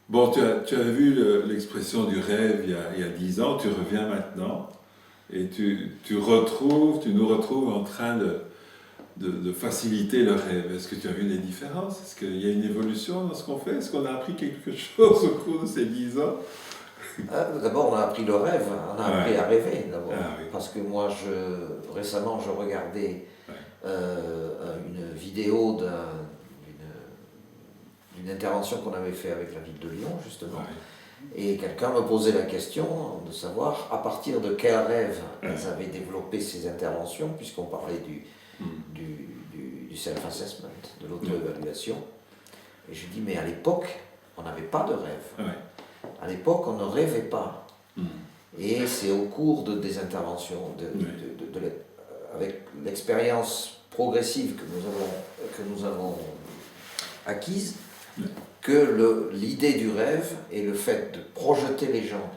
Bon, tu as vu l'expression du rêve il y a 10 ans, tu reviens maintenant et tu nous retrouves en train de faciliter le rêve. Est-ce que tu as vu les différences? Est-ce qu'il y a une évolution dans ce qu'on fait? Est-ce qu'on a appris quelque chose au cours de ces 10 ans? D'abord, on a appris le rêve, on a appris Ouais. à rêver d'abord. Ah oui. Parce que moi, récemment, je regardais Ouais. une vidéo d'une intervention qu'on avait fait avec la ville de Lyon, justement. Ouais. Et quelqu'un me posait la question de savoir à partir de quel rêve Ouais. ils avaient développé ces interventions, puisqu'on parlait Mm. du self-assessment, de l'auto-évaluation. Et je dis, mais à l'époque, on n'avait pas de rêve. Ouais. À l'époque, on ne rêvait pas. Mm. Et c'est au cours des interventions, avec l'expérience progressive que nous avons acquise, Ouais. que l'idée du rêve et le fait de projeter les gens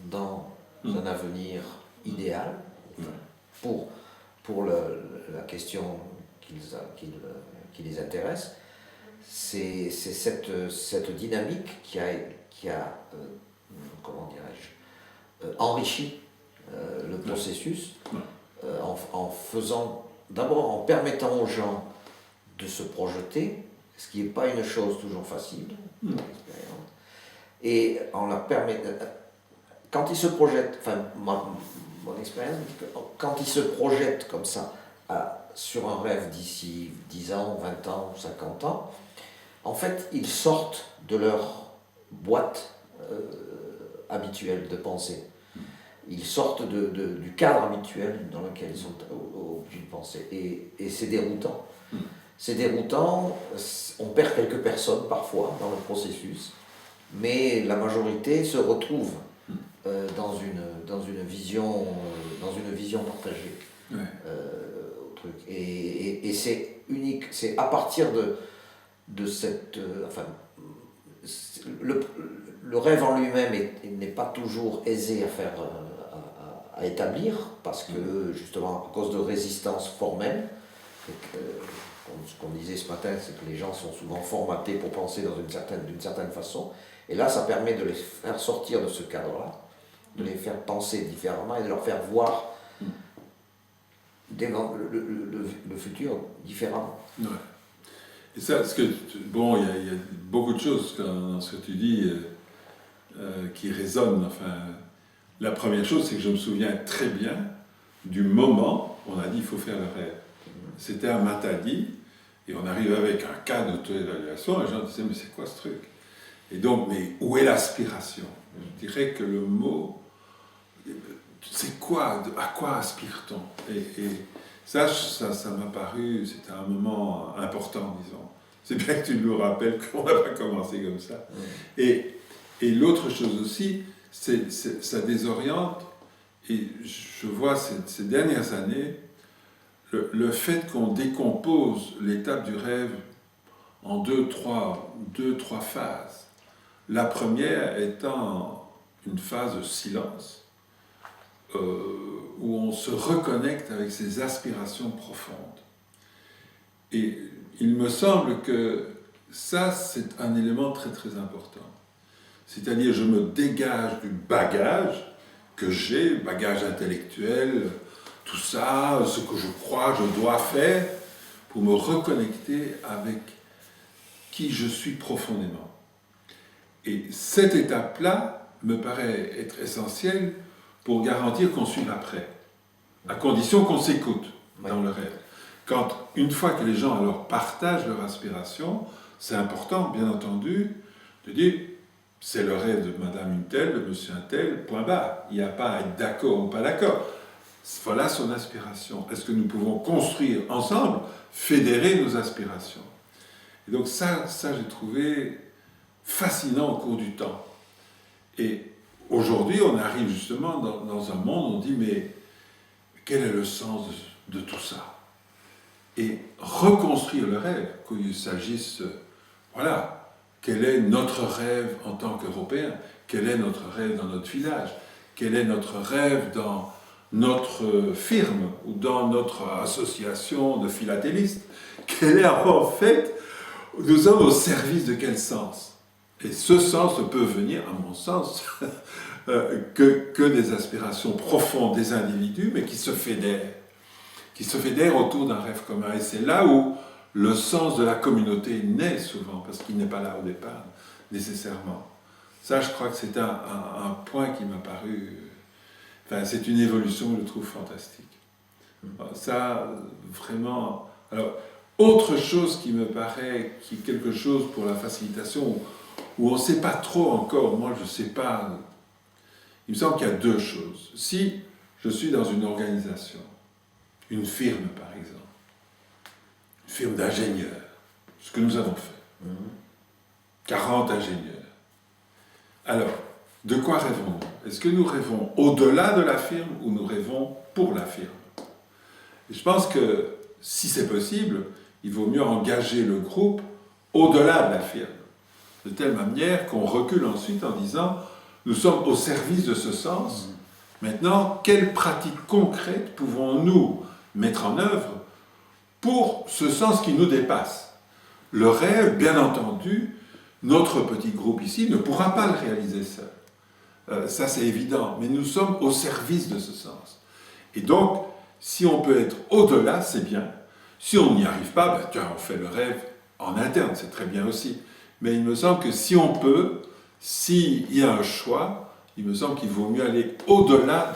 dans Mm. un avenir idéal, Ouais. pour la question qui les intéresse, c'est cette dynamique qui a comment dirais-je, enrichi le processus en faisant, d'abord en permettant aux gens de se projeter, ce qui n'est pas une chose toujours facile, et en leur permettant, quand ils se projettent, enfin mon expérience me dit que quand ils se projettent comme ça sur un rêve d'ici 10 ans, 20 ans, 50 ans, en fait ils sortent de leur boîte habituelle de pensée. Ils sortent du cadre habituel dans lequel ils sont obligés de penser. Et c'est déroutant. C'est déroutant, on perd quelques personnes parfois dans le processus, mais la majorité se retrouve dans une vision partagée. Ouais. Au truc. Et c'est unique, c'est à partir de cette... le rêve en lui-même n'est pas toujours aisé à établir, parce que justement, à cause de résistances formelles, ce qu'on disait ce matin, c'est que les gens sont souvent formatés pour penser d'une certaine façon, et là ça permet de les faire sortir de ce cadre-là, de les faire penser différemment et de leur faire voir le futur différemment. Ouais. Et ça, bon, il y a beaucoup de choses dans ce que tu dis qui résonnent. Enfin, la première chose, c'est que je me souviens très bien du moment où on a dit il faut faire le rêve. C'était à Matadi, et on arrive avec un cas d'auto-évaluation, et les gens disaient mais c'est quoi ce truc? Et donc, mais où est l'aspiration? Je dirais que le mot, c'est quoi? À quoi aspire-t-on? Et ça m'a paru, c'était un moment important, disons. C'est bien que tu nous rappelles qu'on n'a pas commencé comme ça. Et l'autre chose aussi, ça désoriente, et je vois ces dernières années, le fait qu'on décompose l'étape du rêve en deux, trois phases. La première étant une phase de silence, où on se reconnecte avec ses aspirations profondes. Et il me semble que ça, c'est un élément très très important. C'est-à-dire, je me dégage du bagage que j'ai, bagage intellectuel, tout ça, ce que je crois, je dois faire, pour me reconnecter avec qui je suis profondément. Et cette étape-là me paraît être essentielle pour garantir qu'on suive après, à condition qu'on s'écoute dans le rêve. Une fois que les gens alors partagent leur aspiration, c'est important, bien entendu, de dire c'est le rêve de madame une telle, de monsieur un tel, point barre. Il n'y a pas à être d'accord ou pas d'accord. Voilà son aspiration. Est-ce que nous pouvons construire ensemble, fédérer nos aspirations? Et donc ça j'ai trouvé fascinant au cours du temps. Et aujourd'hui, on arrive justement dans un monde où on dit mais quel est le sens de tout ça? Et reconstruire le rêve, qu'il s'agisse, voilà, quel est notre rêve en tant qu'Européens? Quel est notre rêve dans notre village? Quel est notre rêve dans notre firme ou dans notre association de philatélistes? Quel est en fait, nous sommes au service de quel sens? Et ce sens ne peut venir, à mon sens, que des aspirations profondes des individus, mais qui se fédèrent autour d'un rêve commun. Et c'est là où le sens de la communauté naît souvent, parce qu'il n'est pas là au départ, nécessairement. Ça, je crois que c'est un point qui m'a paru... Enfin, c'est une évolution que je trouve fantastique. Ça, vraiment... Alors, autre chose qui me paraît, qui est quelque chose pour la facilitation, où on ne sait pas trop encore, moi je ne sais pas, il me semble qu'il y a deux choses. Si je suis dans une organisation, une firme par exemple, une firme d'ingénieurs, ce que nous avons fait, 40 ingénieurs, alors, de quoi rêvons-nous? Est-ce que nous rêvons au-delà de la firme ou nous rêvons pour la firme? Et je pense que si c'est possible, il vaut mieux engager le groupe au-delà de la firme, de telle manière qu'on recule ensuite en disant nous sommes au service de ce sens. Maintenant, quelles pratiques concrètes pouvons-nous mettre en œuvre pour ce sens qui nous dépasse? Le rêve, bien entendu, notre petit groupe ici ne pourra pas le réaliser seul. Ça, c'est évident, mais nous sommes au service de ce sens. Et donc, si on peut être au-delà, c'est bien. Si on n'y arrive pas, ben, tiens, on fait le rêve en interne, c'est très bien aussi. Mais il me semble que si on peut, s'il y a un choix, il me semble qu'il vaut mieux aller au-delà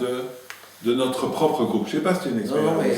de notre propre groupe. Je ne sais pas si c'est une expérience. Non, mais